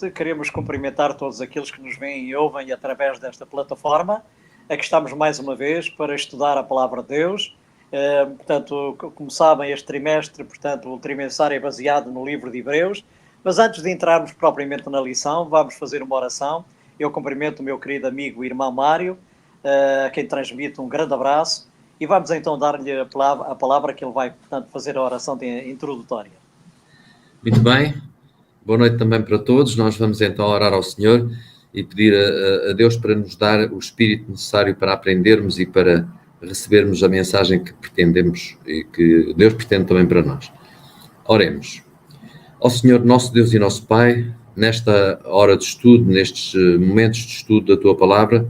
noite. Queremos cumprimentar todos aqueles que nos veem e ouvem através desta plataforma. Aqui estamos mais uma vez para estudar a Palavra de Deus. Portanto, como sabem, este trimestre, portanto, o trimestriário é baseado no livro de Hebreus. Mas antes de entrarmos propriamente na lição, vamos fazer uma oração. Eu cumprimento o meu querido amigo e irmão Mário, a quem transmito um grande abraço. E vamos então dar-lhe a palavra que ele vai, portanto, fazer a oração introdutória. Muito bem. Boa noite também para todos. Nós vamos então orar ao Senhor e pedir a Deus para nos dar o espírito necessário para aprendermos e para recebermos a mensagem que pretendemos e que Deus pretende também para nós. Oremos. Ó Senhor, nosso Deus e nosso Pai, nesta hora de estudo, nestes momentos de estudo da Tua Palavra,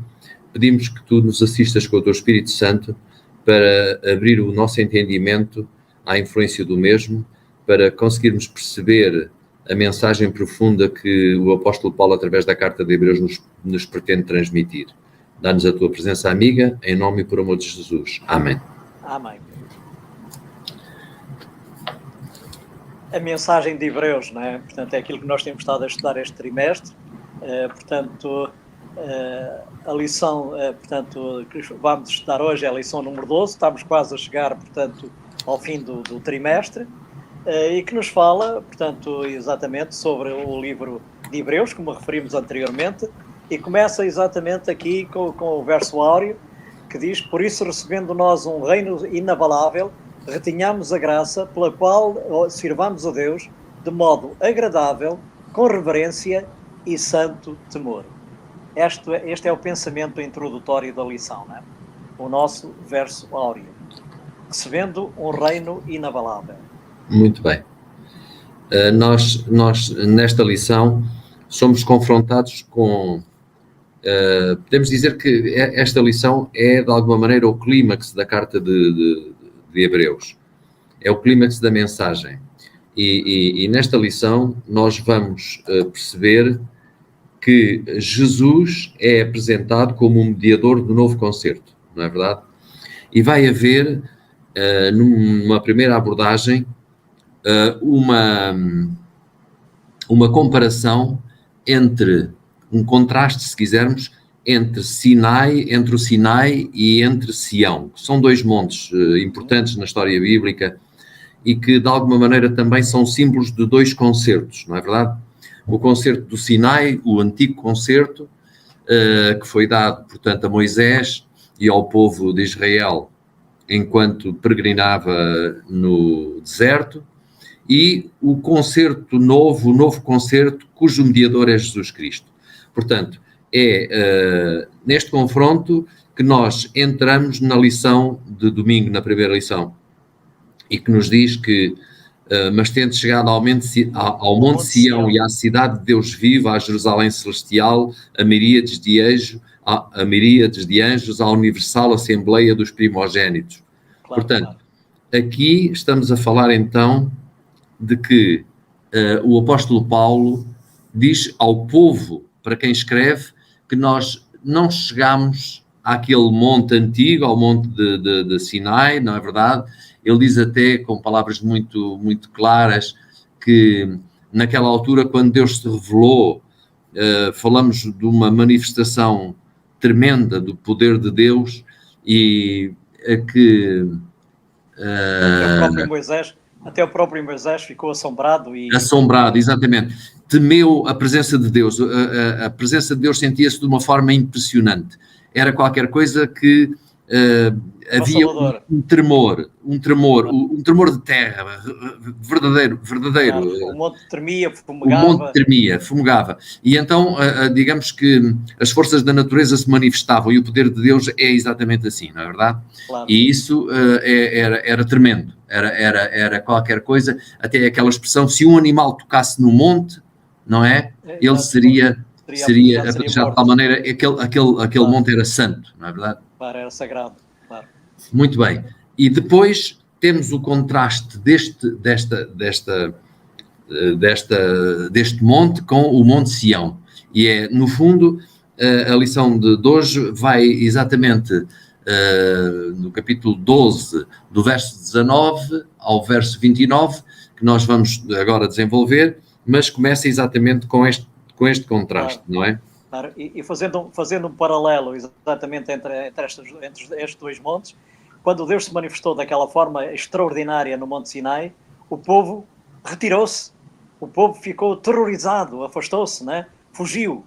pedimos que Tu nos assistas com o Teu Espírito Santo para abrir o nosso entendimento à influência do mesmo, para conseguirmos perceber a mensagem profunda que o apóstolo Paulo, através da carta de Hebreus, nos pretende transmitir. Dá-nos a Tua presença amiga, em nome e por amor de Jesus. Amém. Amém. A mensagem de Hebreus, não é? Portanto, é aquilo que nós temos estado a estudar este trimestre. A lição, portanto, que vamos estudar hoje é a lição número 12. Estamos quase a chegar, portanto, ao fim do trimestre. E que nos fala, portanto, exatamente sobre o livro de Hebreus, como referimos anteriormente, e começa exatamente aqui com o verso áureo, que diz: por isso, recebendo nós um reino inabalável, retenhamos a graça pela qual sirvamos a Deus de modo agradável, com reverência e santo temor. Este é o pensamento introdutório da lição, não é? O nosso verso áureo. Recebendo um reino inabalável. Muito bem. Nós, nesta lição, somos confrontados com... podemos dizer que esta lição é, de alguma maneira, o clímax da carta de Hebreus. É o clímax da mensagem. E nesta lição nós vamos perceber que Jesus é apresentado como um mediador do novo concerto, não é verdade? E vai haver, numa primeira abordagem, uma comparação entre, um contraste, se quisermos, entre o Sinai e entre Sião, que são dois montes importantes na história bíblica e que, de alguma maneira, também são símbolos de dois concertos, não é verdade? O concerto do Sinai, o antigo concerto, que foi dado, portanto, a Moisés e ao povo de Israel enquanto peregrinava no deserto, e o concerto novo, o novo concerto, cujo mediador é Jesus Cristo. Portanto, é neste confronto que nós entramos na lição de domingo, na primeira lição, e que nos diz que, mas tendo chegado ao Monte Sião e à cidade de Deus vivo, à Jerusalém celestial, a miríades de anjos, à universal assembleia dos primogénitos. Claro, portanto, aqui estamos a falar então de que o apóstolo Paulo diz ao povo, para quem escreve, que nós não chegamos àquele monte antigo, ao monte de Sinai, não é verdade? Ele diz até, com palavras muito, muito claras, que naquela altura, quando Deus se revelou, falamos de uma manifestação tremenda do poder de Deus e que... Até o próprio Moisés ficou assombrado. Assombrado, exatamente. Temeu a presença de Deus. A presença de Deus sentia-se de uma forma impressionante. Era qualquer coisa que havia um tremor de terra, verdadeiro. O monte tremia, fumegava. E então, digamos que as forças da natureza se manifestavam e o poder de Deus é exatamente assim, não é verdade? Claro. E isso era tremendo, era qualquer coisa, até aquela expressão, se um animal tocasse no monte, não é? Ele seria apedrejado de tal maneira, aquele monte era santo, não é verdade? Claro, era sagrado, claro. Muito bem. E depois temos o contraste deste monte com o Monte Sião. E é, no fundo, a lição de hoje vai exatamente no capítulo 12, do verso 19 ao verso 29, que nós vamos agora desenvolver, mas começa exatamente com com este contraste, não é? Claro. E fazendo um paralelo exatamente entre estes dois montes, quando Deus se manifestou daquela forma extraordinária no Monte Sinai, o povo retirou-se, o povo ficou terrorizado, afastou-se, né? Fugiu.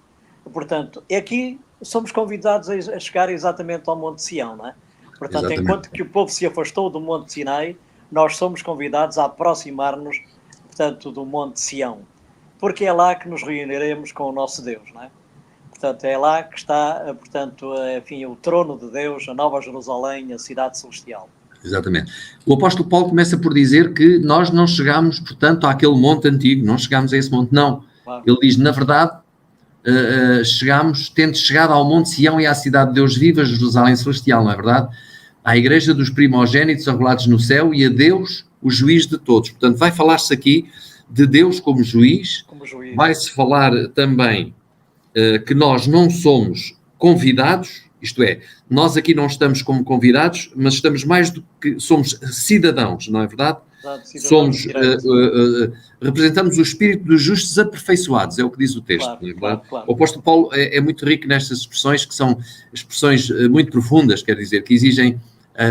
Portanto, aqui somos convidados a chegar exatamente ao Monte Sião, não é? Portanto, Exatamente. enquanto que o povo se afastou do Monte Sinai, nós somos convidados a aproximar-nos, portanto, do Monte Sião, porque é lá que nos reuniremos com o nosso Deus, não é? Portanto, é lá que está, portanto, enfim, o trono de Deus, a Nova Jerusalém, a cidade celestial. Exatamente. O apóstolo Paulo começa por dizer que nós não chegamos, portanto, àquele monte antigo, não chegamos a esse monte, não. Claro. Ele diz, na verdade, tendo chegado ao Monte Sião e à cidade de Deus viva, Jerusalém celestial, não é verdade? À igreja dos primogénitos arrolados no céu e a Deus, o juiz de todos. Portanto, vai falar-se aqui de Deus como juiz. Vai-se falar também que nós não somos convidados, isto é, nós aqui não estamos como convidados, mas estamos mais do que, somos cidadãos, não é verdade? Somos, representamos o espírito dos justos aperfeiçoados, é o que diz o texto, claro, não é verdade? Claro. O apóstolo Paulo é muito rico nestas expressões, que são expressões muito profundas, quer dizer, que exigem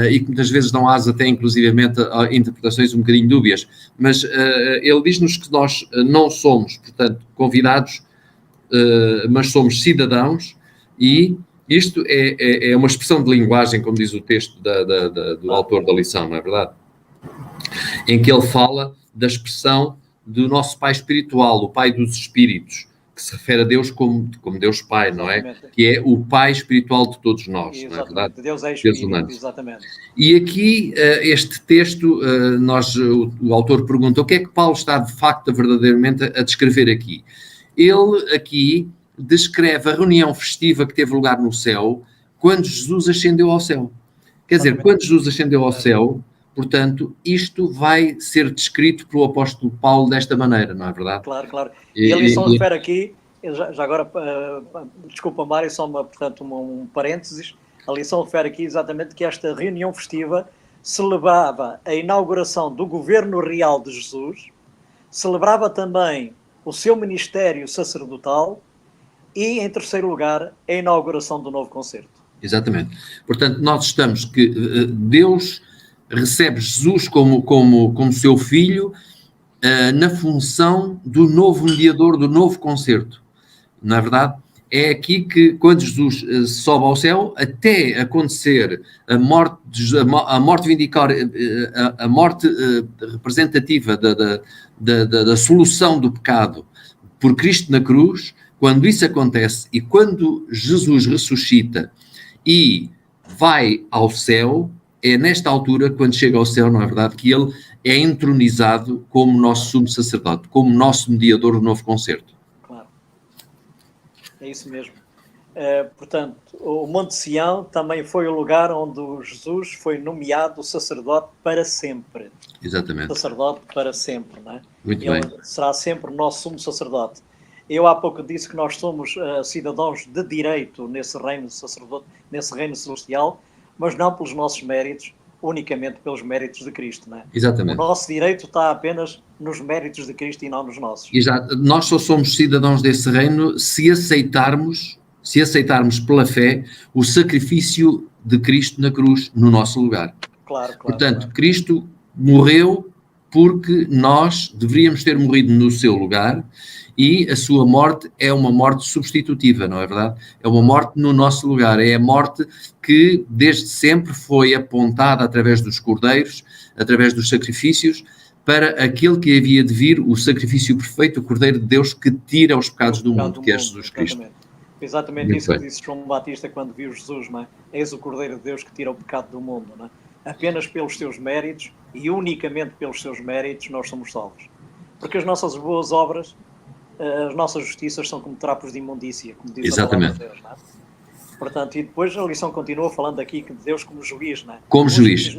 e que muitas vezes dão asa até inclusivamente a interpretações um bocadinho dúbias, mas ele diz-nos que nós não somos, portanto, convidados, mas somos cidadãos, e isto é uma expressão de linguagem, como diz o texto do autor da lição, não é verdade? Em que ele fala da expressão do nosso Pai espiritual, o Pai dos Espíritos, que se refere a Deus como Deus Pai, não é? Exatamente. Que é o Pai espiritual de todos nós, exatamente. Não é verdade? Deus é Espírito, exatamente. E aqui, este texto, o autor pergunta o que é que Paulo está, de facto, verdadeiramente a descrever aqui. Ele aqui descreve a reunião festiva que teve lugar no céu quando Jesus ascendeu ao céu. Quer dizer, quando Jesus ascendeu ao céu, portanto, isto vai ser descrito pelo apóstolo Paulo desta maneira, não é verdade? Claro. E a lição refere aqui, já agora, desculpa Mário, só portanto, um parênteses, a lição refere aqui exatamente que esta reunião festiva celebrava a inauguração do governo real de Jesus, celebrava também o seu ministério sacerdotal e, em terceiro lugar, a inauguração do novo concerto. Exatamente. Portanto, nós estamos que Deus recebe Jesus como seu filho na função do novo mediador, do novo concerto. Não é verdade? É aqui que, quando Jesus sobe ao céu, até acontecer a morte vindicatória, a morte representativa da solução do pecado por Cristo na cruz, quando isso acontece e quando Jesus ressuscita e vai ao céu, é nesta altura, quando chega ao céu, não é verdade, que ele é entronizado como nosso sumo sacerdote, como nosso mediador do novo concerto. Claro. É isso mesmo. Portanto, o Monte Sião também foi o lugar onde Jesus foi nomeado sacerdote para sempre. Exatamente. Sacerdote para sempre, não é? Muito ele bem. Será sempre o nosso sumo sacerdote. Eu há pouco disse que nós somos cidadãos de direito nesse reino de sacerdote, nesse reino celestial, mas não pelos nossos méritos, unicamente pelos méritos de Cristo, não é? Exatamente. O nosso direito está apenas nos méritos de Cristo e não nos nossos. Exato. Nós só somos cidadãos desse reino se aceitarmos pela fé o sacrifício de Cristo na cruz no nosso lugar. Claro. Portanto, Cristo morreu porque nós deveríamos ter morrido no seu lugar, e a sua morte é uma morte substitutiva, não é verdade? É uma morte no nosso lugar, é a morte que desde sempre foi apontada através dos cordeiros, através dos sacrifícios, para aquele que havia de vir, o sacrifício perfeito, o Cordeiro de Deus que tira os pecados do mundo, que é Jesus Cristo. Exatamente muito isso bem. Que disse João Batista quando viu Jesus, não é? Eis o Cordeiro de Deus que tira o pecado do mundo, não é? Apenas pelos seus méritos e unicamente pelos seus méritos nós somos salvos. Porque as nossas boas obras, as nossas justiças são como trapos de imundícia, como diz Exatamente. A palavra de Deus, não é? Portanto, e depois a lição continua falando aqui de Deus como juiz, não é? Como juiz.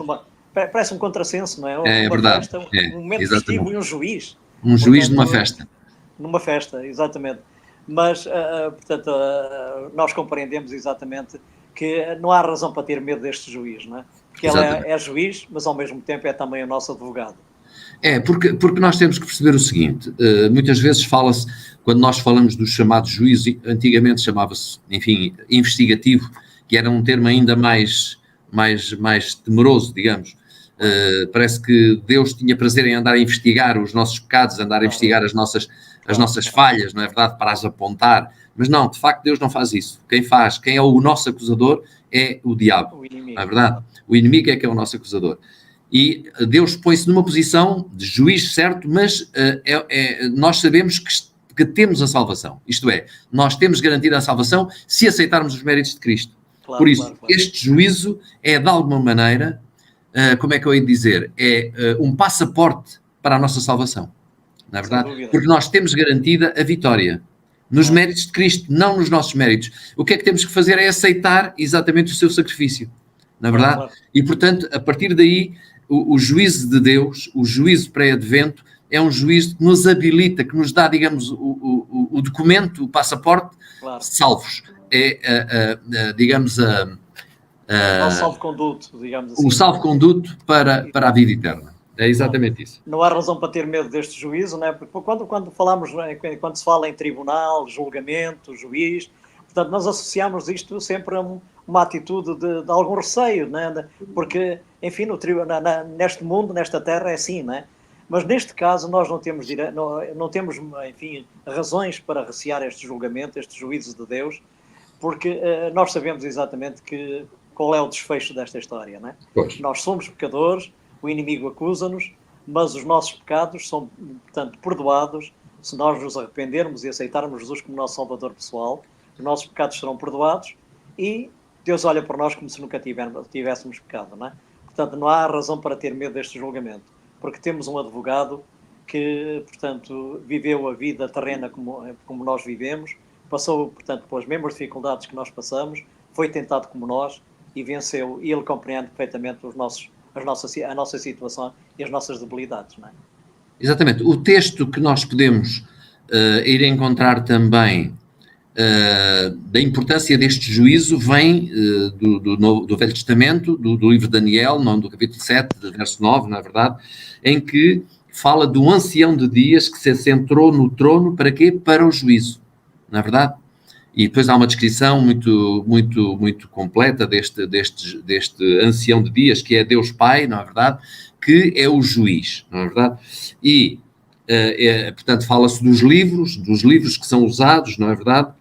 Parece um contrassenso, não é? É verdade. Festa, um momento festivo e um juiz. Um juiz numa festa. Numa festa, exatamente. Mas, portanto, nós compreendemos exatamente que não há razão para ter medo deste juiz, não é? Porque ele é juiz, mas ao mesmo tempo é também o nosso advogado. Porque nós temos que perceber o seguinte, muitas vezes fala-se, quando nós falamos do chamado juízo, antigamente chamava-se, enfim, investigativo, que era um termo ainda mais temeroso, digamos. Parece que Deus tinha prazer em andar a investigar os nossos pecados, andar a investigar as nossas falhas, não é verdade, para as apontar. Mas não, de facto Deus não faz isso. Quem é o nosso acusador é o diabo, não é verdade? O inimigo é que é o nosso acusador. E Deus põe-se numa posição de juiz, certo, mas nós sabemos que temos a salvação. Isto é, nós temos garantida a salvação se aceitarmos os méritos de Cristo. Por isso, este juízo é, de alguma maneira, como é que eu ia dizer, um passaporte para a nossa salvação, não é verdade? Porque nós temos garantida a vitória nos méritos de Cristo, não nos nossos méritos. O que é que temos que fazer é aceitar exatamente o seu sacrifício, não é verdade? E, portanto, a partir daí, o juízo de Deus, o juízo pré-advento, é um juízo que nos habilita, que nos dá, digamos, o documento, o passaporte, salvos. Digamos, o salvo-conduto, digamos assim. O salvo-conduto para a vida eterna. É exatamente isso. Não há razão para ter medo deste juízo, não é? Porque quando falamos, quando se fala em tribunal, julgamento, juiz, portanto, nós associamos isto sempre a uma atitude de algum receio, não é? Porque, enfim, neste mundo, nesta terra, é assim, não é? Mas neste caso nós não temos, enfim, razões para recear este julgamento, este juízo de Deus, porque nós sabemos exatamente qual é o desfecho desta história, não é? Nós somos pecadores, o inimigo acusa-nos, mas os nossos pecados são, portanto, perdoados se nós nos arrependermos e aceitarmos Jesus como nosso Salvador pessoal. Os nossos pecados serão perdoados e Deus olha para nós como se nunca tivéssemos pecado, não é? Portanto, não há razão para ter medo deste julgamento, porque temos um advogado que, portanto, viveu a vida terrena como nós vivemos, passou, portanto, pelas mesmas dificuldades que nós passamos, foi tentado como nós e venceu, e ele compreende perfeitamente a nossa situação e as nossas debilidades, não é? Exatamente. O texto que nós podemos ir encontrar também da importância deste juízo vem do Velho Testamento, do livro de Daniel, do capítulo 7, verso 9, na verdade, em que fala do ancião de dias que se assentou no trono, para quê? Para o juízo, não é verdade? E depois há uma descrição muito completa deste ancião de dias, que é Deus Pai, não é verdade? Que é o juiz, não é verdade? E, portanto, fala-se dos livros que são usados, não é verdade?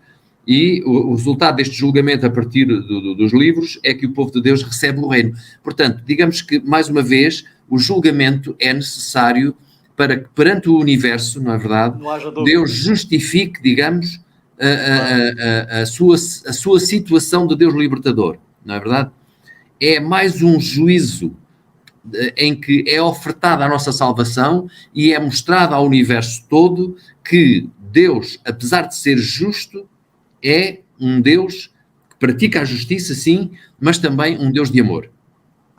E o resultado deste julgamento a partir dos livros é que o povo de Deus recebe o reino. Portanto, digamos que, mais uma vez, o julgamento é necessário para que, perante o universo, não é verdade, Deus justifique, digamos, a sua situação de Deus libertador, não é verdade? É mais um juízo em que é ofertada a nossa salvação e é mostrado ao universo todo que Deus, apesar de ser justo, é um Deus que pratica a justiça, sim, mas também um Deus de amor.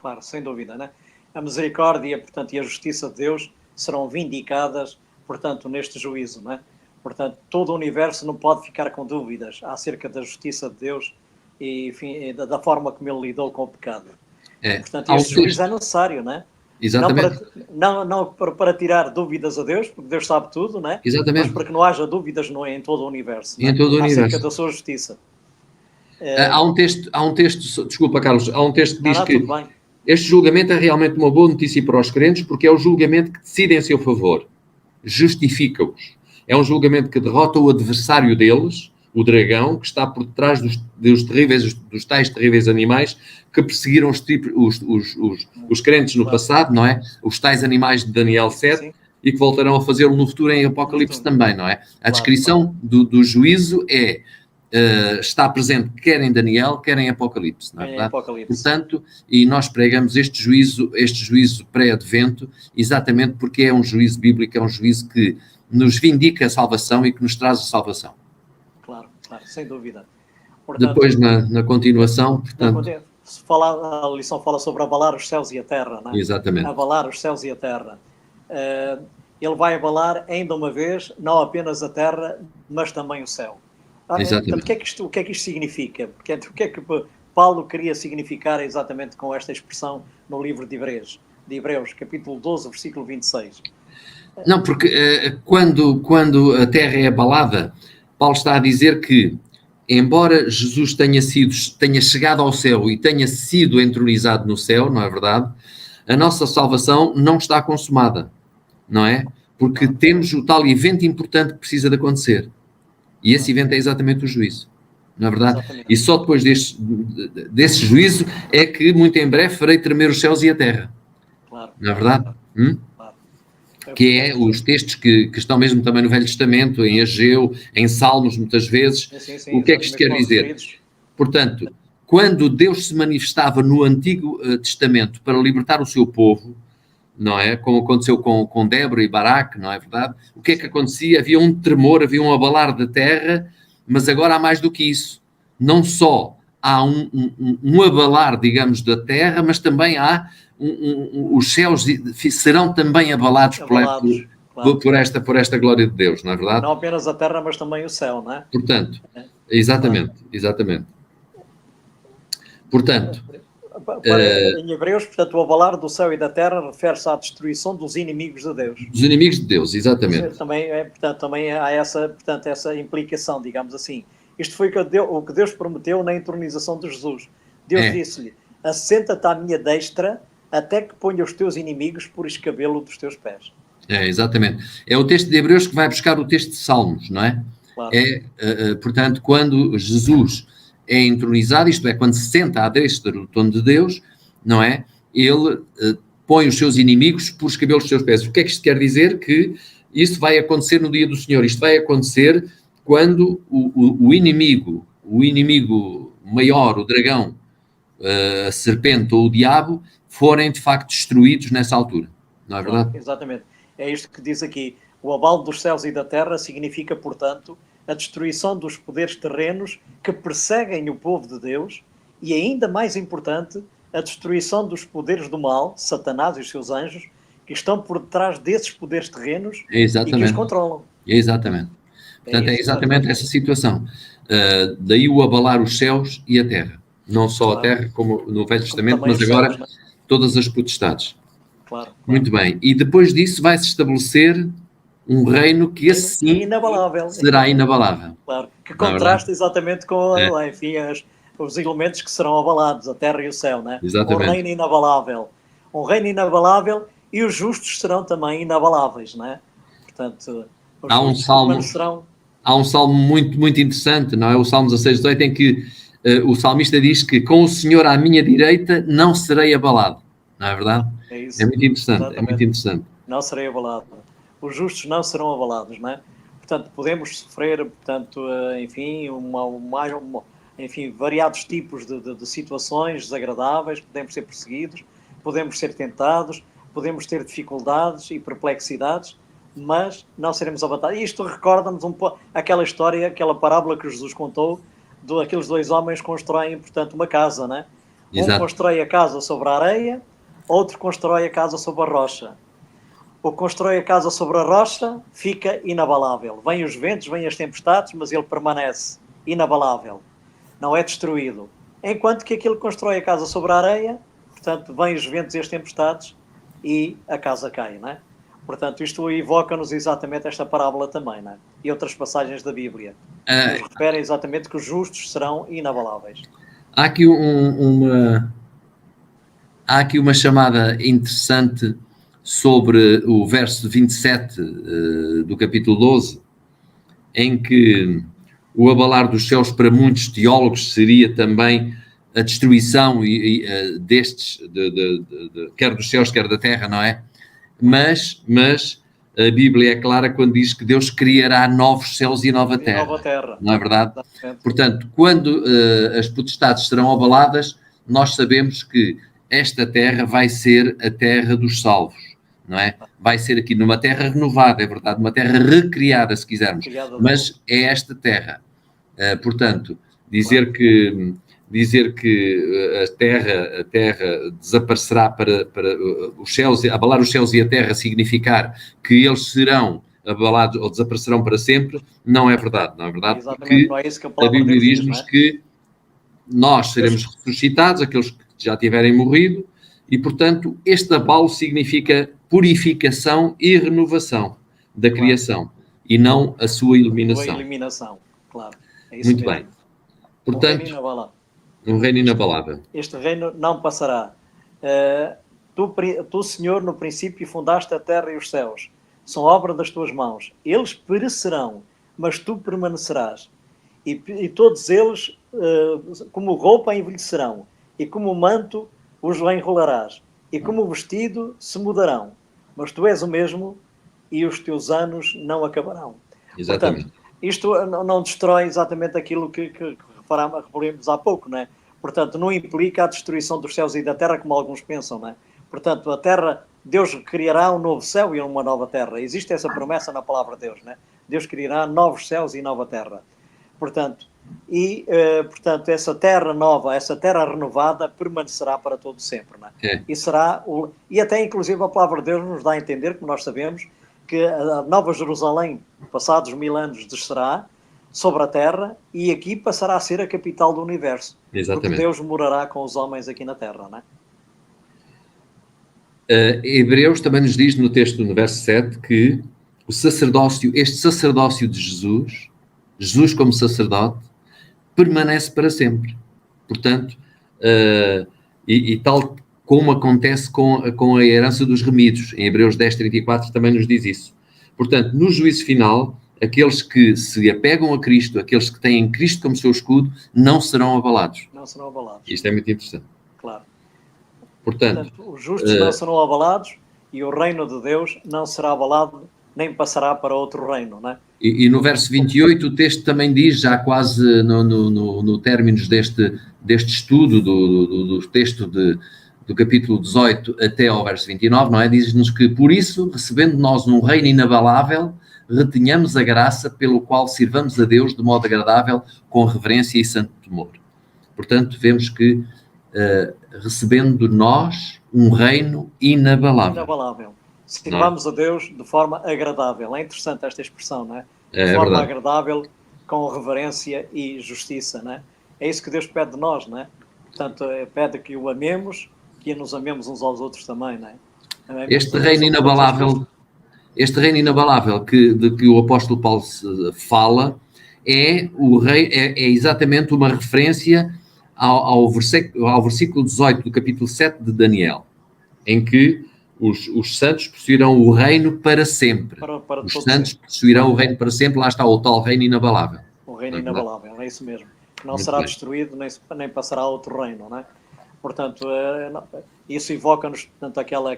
Claro, sem dúvida, né? A misericórdia, portanto, e a justiça de Deus serão vindicadas, portanto, neste juízo, né? Portanto, todo o universo não pode ficar com dúvidas acerca da justiça de Deus e, enfim, da forma como ele lidou com o pecado. Portanto, este juízo é necessário, não é? Exatamente. Não para tirar dúvidas a Deus, porque Deus sabe tudo, não é? Exatamente. Mas para que não haja dúvidas em todo o universo. Em todo o universo. Acerca da sua justiça. Há um texto, desculpa, Carlos, há um texto que diz que tudo bem. Este julgamento é realmente uma boa notícia para os crentes, porque é o julgamento que decide em seu favor, justifica-os. É um julgamento que derrota o adversário deles, o dragão, que está por detrás dos tais terríveis animais que perseguiram os crentes no passado, não é? Os tais animais de Daniel 7, sim, e que voltarão a fazê-lo no futuro em Apocalipse também, não é? A descrição do juízo está presente quer em Daniel, quer em Apocalipse, não é verdade? Portanto, e nós pregamos este juízo pré-advento, exatamente porque é um juízo bíblico, é um juízo que nos vindica a salvação e que nos traz a salvação. Claro, sem dúvida. Portanto, depois, na continuação, portanto... A lição fala sobre abalar os céus e a terra, não é? Exatamente. Abalar os céus e a terra. Ele vai abalar ainda uma vez, não apenas a terra, mas também o céu. Portanto, o que é que isto significa? Porque, o que é que Paulo queria significar exatamente com esta expressão no livro de Hebreus? de Hebreus, capítulo 12, versículo 26. Não, porque quando a terra é abalada, Paulo está a dizer que, embora Jesus tenha chegado ao céu e tenha sido entronizado no céu, não é verdade? A nossa salvação não está consumada, não é? Porque temos o tal evento importante que precisa de acontecer. E esse evento é exatamente o juízo, não é verdade? Exatamente. E só depois desse juízo é que, muito em breve, farei tremer os céus e a terra. Claro. Não é verdade? Claro. Que é os textos que estão mesmo também no Velho Testamento, em Ageu, em Salmos, muitas vezes. Sim, O que é que isto quer dizer? Portanto, quando Deus se manifestava no Antigo Testamento para libertar o seu povo, não é? Como aconteceu com Débora e Baraque, não é verdade? O que é que acontecia? Havia um tremor, havia um abalar da terra, mas agora há mais do que isso. Não só há um abalar, digamos, da terra, mas também há os céus serão também abalados por esta glória de Deus, não é verdade? Não apenas a terra, mas também o céu, não é? Portanto, exatamente. Portanto, em Hebreus, portanto, o abalar do céu e da terra refere-se à destruição dos inimigos de Deus. Dos inimigos de Deus, exatamente. Também há essa implicação, digamos assim. Isto foi o que Deus prometeu na entronização de Jesus. Deus disse-lhe: assenta-te à minha destra até que ponha os teus inimigos por escabelo dos teus pés. Exatamente. É o texto de Hebreus que vai buscar o texto de Salmos, não é? Claro. Portanto, quando Jesus é entronizado, isto é, quando se senta à destra do trono de Deus, não é? Ele põe os seus inimigos por escabelos dos seus pés. O que é que isto quer dizer? Que isso vai acontecer no dia do Senhor. Isto vai acontecer quando o inimigo maior, o dragão, a serpente ou o diabo, forem de facto destruídos nessa altura. Não é verdade? Claro, exatamente. É isto que diz aqui. O abalo dos céus e da terra significa, portanto, a destruição dos poderes terrenos que perseguem o povo de Deus e, ainda mais importante, a destruição dos poderes do mal, Satanás e os seus anjos, que estão por detrás desses poderes terrenos e que os controlam. Exatamente. Portanto, é exatamente essa situação. Daí o abalar os céus e a terra. Não só a terra, como no Velho Testamento, mas agora céus, todas as potestades. Claro. Muito bem. E depois disso vai-se estabelecer um reino que esse sim inabalável. Será inabalável. Claro. Que contrasta exatamente com enfim, os elementos que serão abalados, a terra e o céu, né? Exatamente. Um reino inabalável. Um reino inabalável e os justos serão também inabaláveis, né? Portanto, os há um salmo, serão... há um salmo muito, muito interessante, não é? O Salmo 16:18, em que o salmista diz que com o Senhor à minha direita não serei abalado. Não é verdade? É isso. É muito interessante. Exatamente. É muito interessante. Não serei abalado. Os justos não serão abalados, não é? Portanto, podemos sofrer, portanto, enfim, enfim, variados tipos de situações desagradáveis, podemos ser perseguidos, podemos ser tentados, podemos ter dificuldades e perplexidades, mas não seremos abatados. E isto recorda-nos um pouco aquela história, aquela parábola que Jesus contou, aqueles dois homens constroem, portanto, uma casa, não é? Exato. Um constrói a casa sobre a areia, outro constrói a casa sobre a rocha. O que constrói a casa sobre a rocha fica inabalável. Vêm os ventos, vêm as tempestades, mas ele permanece inabalável. Não é destruído. Enquanto que aquele que constrói a casa sobre a areia, portanto, vêm os ventos e as tempestades e a casa cai, não é? Portanto, isto evoca-nos exatamente esta parábola também, não é? E outras passagens da Bíblia. Nos referem exatamente que os justos serão inabaláveis. Há aqui uma chamada interessante sobre o verso 27 do capítulo 12, em que o abalar dos céus para muitos teólogos seria também a destruição destes, quer dos céus, quer da terra, não é? Mas a Bíblia é clara quando diz que Deus criará novos céus e nova terra. Não é verdade? Exatamente. Portanto, quando as potestades serão abaladas, nós sabemos que esta terra vai ser a terra dos salvos, não é? Vai ser aqui numa terra renovada, é verdade, uma terra recriada, se quisermos, mas é esta terra. Portanto, dizer que a terra desaparecerá para os céus, abalar os céus e a terra significar que eles serão abalados ou desaparecerão para sempre, não é verdade, não é verdade? Exatamente, não é isso que a Bíblia diz-nos que nós seremos ressuscitados, aqueles que já tiverem morrido, E, portanto, este abalo significa purificação e renovação da criação, e não a sua A eliminação. eliminação, claro. É isso Muito mesmo. bem. Um reino Portanto, inabalável. um reino inabalável. Este reino não passará. Tu, Senhor, no princípio fundaste a terra e os céus. São obra das tuas mãos. Eles perecerão, mas tu permanecerás. E todos eles, como roupa, envelhecerão. E como manto, os enrolarás. E como vestido, se mudarão. Mas tu és o mesmo e os teus anos não acabarão. Exatamente. Portanto, isto não destrói exatamente aquilo que referimos há pouco, não é? Portanto, não implica a destruição dos céus e da terra, como alguns pensam, não é? Portanto, a terra, Deus criará um novo céu e uma nova terra. Existe essa promessa na palavra de Deus, não é? Deus criará novos céus e nova terra. Portanto, portanto, essa terra nova, essa terra renovada, permanecerá para todo sempre, não é? E até, inclusive, a palavra de Deus nos dá a entender, como nós sabemos, que a Nova Jerusalém, passados 1000 anos, descerá sobre a terra e aqui passará a ser a capital do universo. Exatamente. Porque Deus morará com os homens aqui na terra, não é? Hebreus também nos diz no texto, no verso 7, que o sacerdócio, este sacerdócio de Jesus, Jesus como sacerdote, permanece para sempre. Portanto, e tal como acontece com a herança dos remidos, em Hebreus 10:34 também nos diz isso. Portanto, no juízo final, aqueles que se apegam a Cristo, aqueles que têm Cristo como seu escudo, não serão abalados. Não serão abalados. Isto é muito interessante. Claro. Portanto, os justos não serão abalados e o reino de Deus não será abalado, nem passará para outro reino, não é? E no verso 28 o texto também diz, já quase no términos deste estudo do texto do capítulo 18 até ao verso 29, não é? Diz-nos que, por isso, recebendo nós um reino inabalável, retenhamos a graça pelo qual sirvamos a Deus de modo agradável, com reverência e santo temor. Portanto, vemos que recebendo nós um reino inabalável. Inabalável. Sirvamos a Deus de forma agradável. É interessante esta expressão, não é? De É forma verdade. agradável, com reverência e justiça, não é? É isso que Deus pede de nós, não é? Portanto, pede que o amemos, que nos amemos uns aos outros também, não é? Este reino inabalável, de que o apóstolo Paulo fala, é exatamente uma referência ao versículo 18 do capítulo 7 de Daniel, em que os santos possuirão o reino para sempre. Os santos possuirão o reino para sempre, lá está o tal reino inabalável. O reino inabalável, é isso mesmo. Que não será destruído, nem passará a outro reino, não é? Portanto, isso evoca-nos, portanto, aquele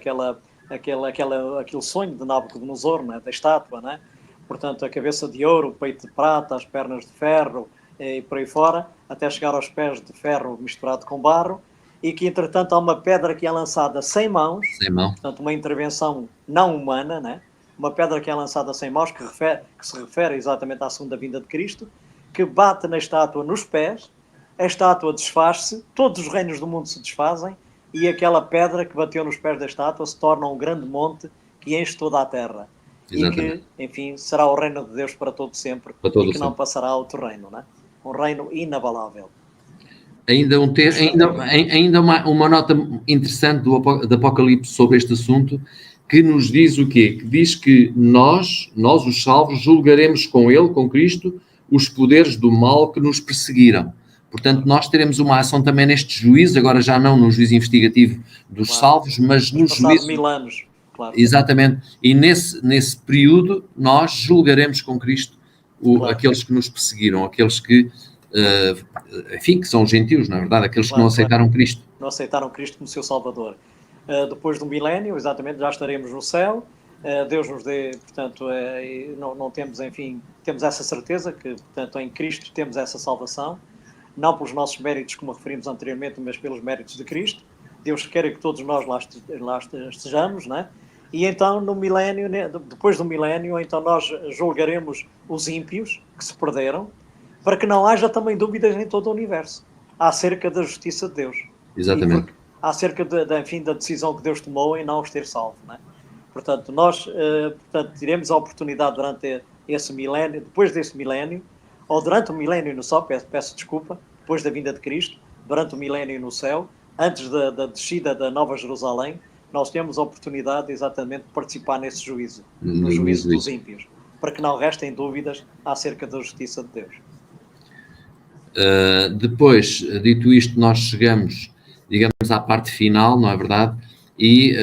sonho de Nabucodonosor, não é? Da estátua, não é? Portanto, a cabeça de ouro, o peito de prata, as pernas de ferro e por aí fora, até chegar aos pés de ferro misturado com barro, e que, entretanto, há uma pedra que é lançada sem mãos, portanto, uma intervenção não humana, né? Uma pedra que é lançada sem mãos, que se refere exatamente à segunda vinda de Cristo, que bate na estátua nos pés, a estátua desfaz-se, todos os reinos do mundo se desfazem, e aquela pedra que bateu nos pés da estátua se torna um grande monte que enche toda a terra. Exatamente. E que, enfim, será o reino de Deus para todo sempre, e que não passará a outro reino, né? Um reino inabalável. Ainda uma nota interessante do Apocalipse sobre este assunto, que nos diz o quê? Que diz que nós, os salvos, julgaremos com ele, com Cristo, os poderes do mal que nos perseguiram. Portanto, nós teremos uma ação também neste juízo, agora já não no juízo investigativo dos salvos, mas no juízo... 1000 anos, claro. Exatamente. E nesse período, nós julgaremos com Cristo aqueles que nos perseguiram, aqueles que... enfim, que são gentios, na verdade, aqueles que não aceitaram Cristo. Não aceitaram Cristo como seu Salvador. Depois do milénio, exatamente, já estaremos no céu. Deus nos dê, portanto, não temos, enfim, temos essa certeza que, portanto, em Cristo temos essa salvação, não pelos nossos méritos, como referimos anteriormente, mas pelos méritos de Cristo. Deus quer que todos nós lá estejamos, não é? E então, no milénio, depois do milénio, então nós julgaremos os ímpios que se perderam, para que não haja também dúvidas em todo o universo acerca da justiça de Deus. Exatamente. Acerca enfim, da decisão que Deus tomou em não os ter salvo, não é? Portanto, nós teremos a oportunidade durante esse milénio, depois desse milénio, ou durante o milénio no céu, peço desculpa, depois da vinda de Cristo, durante o milénio no céu, antes da descida da Nova Jerusalém, nós temos a oportunidade exatamente de participar nesse juízo, no juízo dos ímpios, para que não restem dúvidas acerca da justiça de Deus. Depois, dito isto, nós chegamos, digamos, à parte final, não é verdade? E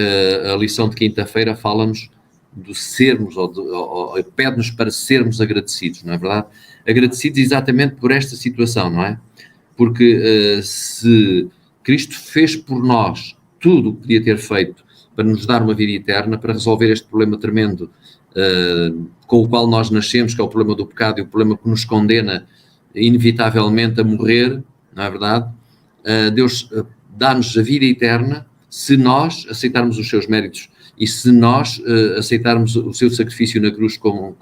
a lição de quinta-feira fala-nos do sermos, ou pede-nos para sermos agradecidos, não é verdade? Agradecidos exatamente por esta situação, não é? Porque se Cristo fez por nós tudo o que podia ter feito para nos dar uma vida eterna, para resolver este problema tremendo com o qual nós nascemos, que é o problema do pecado e o problema que nos condena inevitavelmente a morrer, não é verdade? Deus dá-nos a vida eterna se nós aceitarmos os seus méritos e se nós aceitarmos o seu sacrifício na cruz como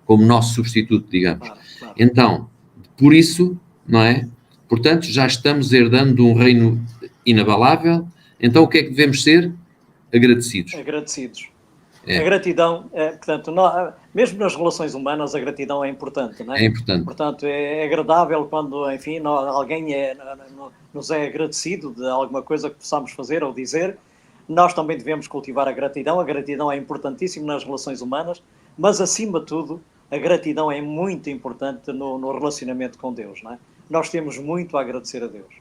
nosso substituto, digamos. Claro. Então, por isso, não é? Portanto, já estamos herdando um reino inabalável. Então, o que é que devemos ser? Agradecidos. Agradecidos. A gratidão, portanto, mesmo nas relações humanas, a gratidão é importante, não é? É importante. Portanto, é agradável quando, enfim, alguém nos é agradecido de alguma coisa que possamos fazer ou dizer. Nós também devemos cultivar a gratidão. A gratidão é importantíssima nas relações humanas, mas, acima de tudo, a gratidão é muito importante no relacionamento com Deus, não é? Nós temos muito a agradecer a Deus.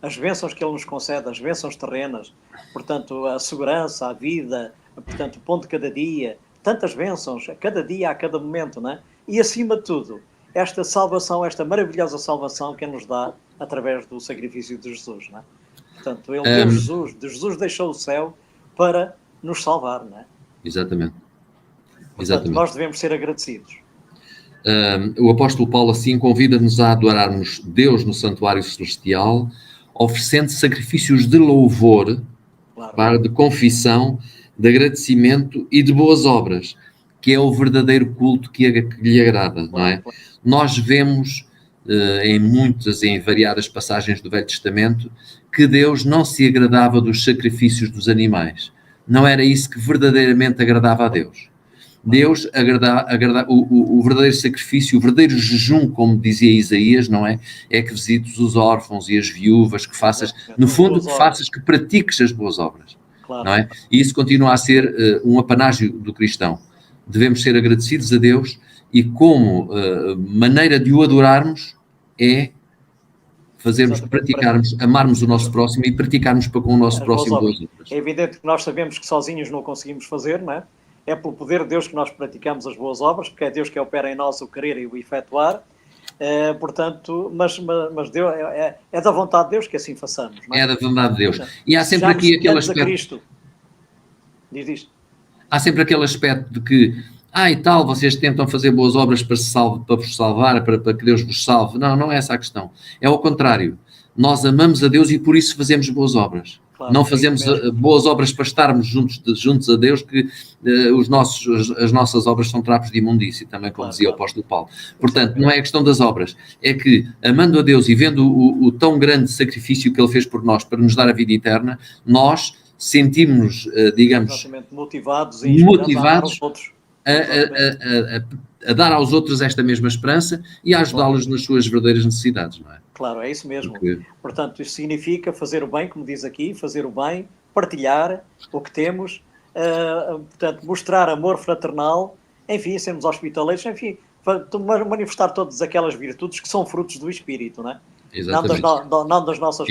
As bênçãos que Ele nos concede, as bênçãos terrenas, portanto, a segurança, a vida, portanto, o pão de cada dia, tantas bênçãos, a cada dia, a cada momento, não é? E, acima de tudo, esta salvação, esta maravilhosa salvação que Ele nos dá através do sacrifício de Jesus, não é? Portanto, Ele deu Jesus deixou o céu para nos salvar, não é? Exatamente. Portanto, nós devemos ser agradecidos. O apóstolo Paulo, assim, convida-nos a adorarmos Deus no santuário celestial, oferecendo sacrifícios de louvor, claro, de confissão, de agradecimento e de boas obras, que é o verdadeiro culto que lhe agrada, não é? Claro. Nós vemos em variadas passagens do Velho Testamento que Deus não se agradava dos sacrifícios dos animais. Não era isso que verdadeiramente agradava a Deus. Deus o verdadeiro sacrifício, o verdadeiro jejum, como dizia Isaías, não é? É que visites os órfãos e as viúvas, que faças, no fundo, que pratiques as boas obras, claro, não é? E isso continua a ser um apanágio do cristão. Devemos ser agradecidos a Deus e como maneira de o adorarmos é praticarmos, amarmos o nosso próximo e praticarmos para com o nosso próximo boas obras. É evidente que nós sabemos que sozinhos não conseguimos fazer, não é? É pelo poder de Deus que nós praticamos as boas obras, porque é Deus que opera em nós o querer e o efetuar. Portanto, mas Deus, é da vontade de Deus que assim façamos. Não é? É da vontade de Deus. E há sempre aqui aquele aspecto... Cristo. Diz isto. Há sempre aquele aspecto de que, e tal, vocês tentam fazer boas obras para vos salvar, para que Deus vos salve. Não, não é essa a questão. É ao contrário. Nós amamos a Deus e por isso fazemos boas obras. Claro, não fazemos boas obras para estarmos juntos a Deus, que as nossas obras são trapos de imundície, também como dizia o apóstolo Paulo. Portanto, não é a questão das obras, é que, amando a Deus e vendo o tão grande sacrifício que Ele fez por nós para nos dar a vida eterna, nós sentimos-nos, digamos, motivados a dar aos outros esta mesma esperança e a ajudá-los nas suas verdadeiras necessidades, não é? Claro, é isso mesmo. Portanto, isso significa fazer o bem, como diz aqui, fazer o bem, partilhar o que temos, portanto, mostrar amor fraternal, enfim, sermos hospitaleiros, enfim, manifestar todas aquelas virtudes que são frutos do Espírito, não é? Exatamente. Não das nossas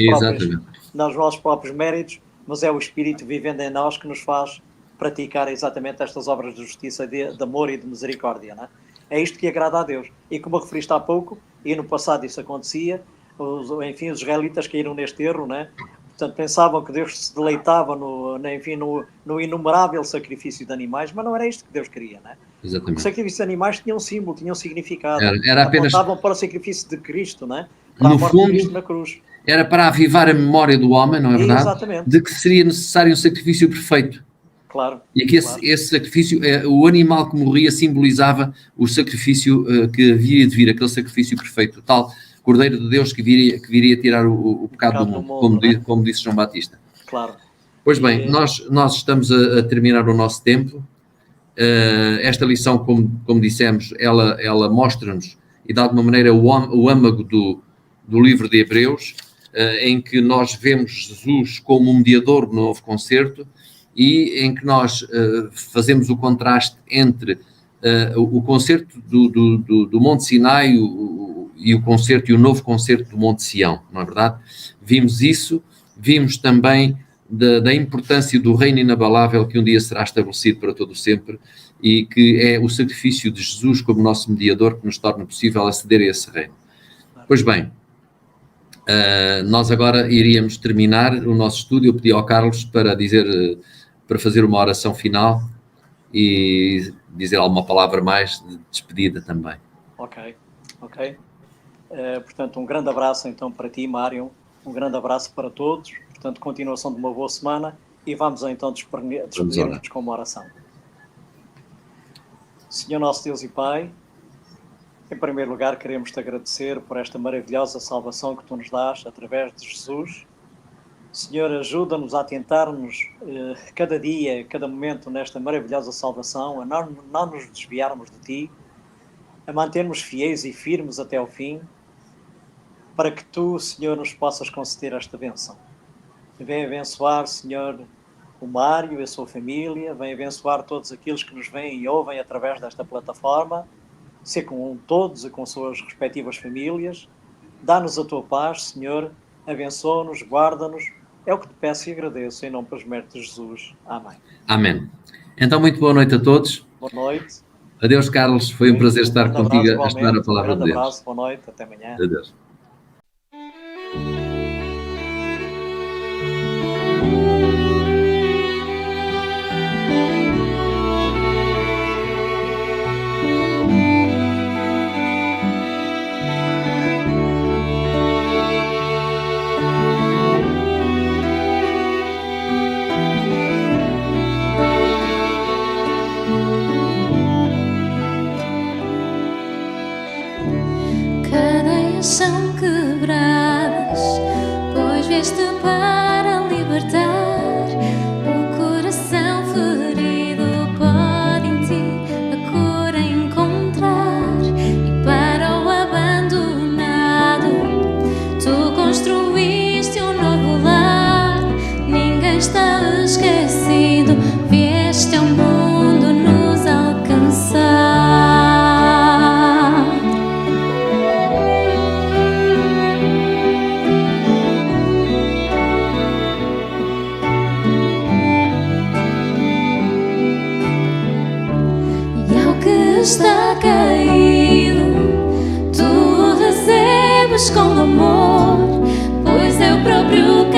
dos nossos próprios méritos, mas é o Espírito vivendo em nós que nos faz praticar exatamente estas obras de justiça, de amor e de misericórdia, não é? É isto que agrada a Deus. E como eu referiste há pouco, e no passado isso acontecia, enfim, os israelitas caíram neste erro, né? Portanto, pensavam que Deus se deleitava no inumerável sacrifício de animais, mas não era isto que Deus queria, né? Exatamente. O sacrifício de animais tinha um símbolo, tinha um significado. Era apenas... Apontavam para o sacrifício de Cristo, né? Para no a morte fundo, de Cristo na cruz. Era para avivar a memória do homem, não é verdade? Exatamente. De que seria necessário um sacrifício perfeito. Claro. E que esse sacrifício, o animal que morria simbolizava o sacrifício que havia de vir, aquele sacrifício perfeito, o tal Cordeiro de Deus que viria tirar o pecado do mundo, como disse João Batista. Claro. Pois bem, nós estamos a terminar o nosso tempo. Esta lição, como dissemos, ela mostra-nos, e de alguma maneira o âmago do livro de Hebreus, em que nós vemos Jesus como um mediador no novo concerto e em que nós fazemos o contraste entre o concerto do Monte Sinai e o concerto e o novo concerto do Monte Sião, não é verdade? Vimos isso, vimos também da importância do reino inabalável que um dia será estabelecido para todo o sempre e que é o sacrifício de Jesus como nosso mediador que nos torna possível aceder a esse reino. Pois bem, nós agora iríamos terminar o nosso estudo. Eu pedi ao Carlos para fazer uma oração final e dizer alguma palavra mais de despedida também. Ok. Portanto, um grande abraço então para ti, Mário, um grande abraço para todos, portanto, continuação de uma boa semana e vamos então despedir-nos com uma oração. Senhor nosso Deus e Pai, em primeiro lugar queremos-te agradecer por esta maravilhosa salvação que tu nos dás através de Jesus. Senhor, ajuda-nos a tentarmos cada dia, cada momento nesta maravilhosa salvação, a não nos desviarmos de ti, a mantermos fiéis e firmes até ao fim, para que tu, Senhor, nos possas conceder esta bênção. Vem abençoar, Senhor, o Mário e a sua família, vem abençoar todos aqueles que nos veem e ouvem através desta plataforma, ser com todos e com suas respectivas famílias. Dá-nos a tua paz, Senhor, abençoa-nos, guarda-nos. É o que te peço e agradeço, em nome dos méritos de Jesus. Amém. Amém. Então, muito boa noite a todos. Boa noite. Adeus, Carlos. Foi um prazer estar contigo a estudar a palavra de Deus. Um grande abraço, boa noite, até amanhã. Adeus. São quebradas, pois vieste para libertar o coração ferido. Pode em ti a cura encontrar, e para o abandonado tu construíste um novo lar. Ninguém está esquecido, vieste ao mundo nos alcançar. Está caído, tu o recebes com amor, pois é o próprio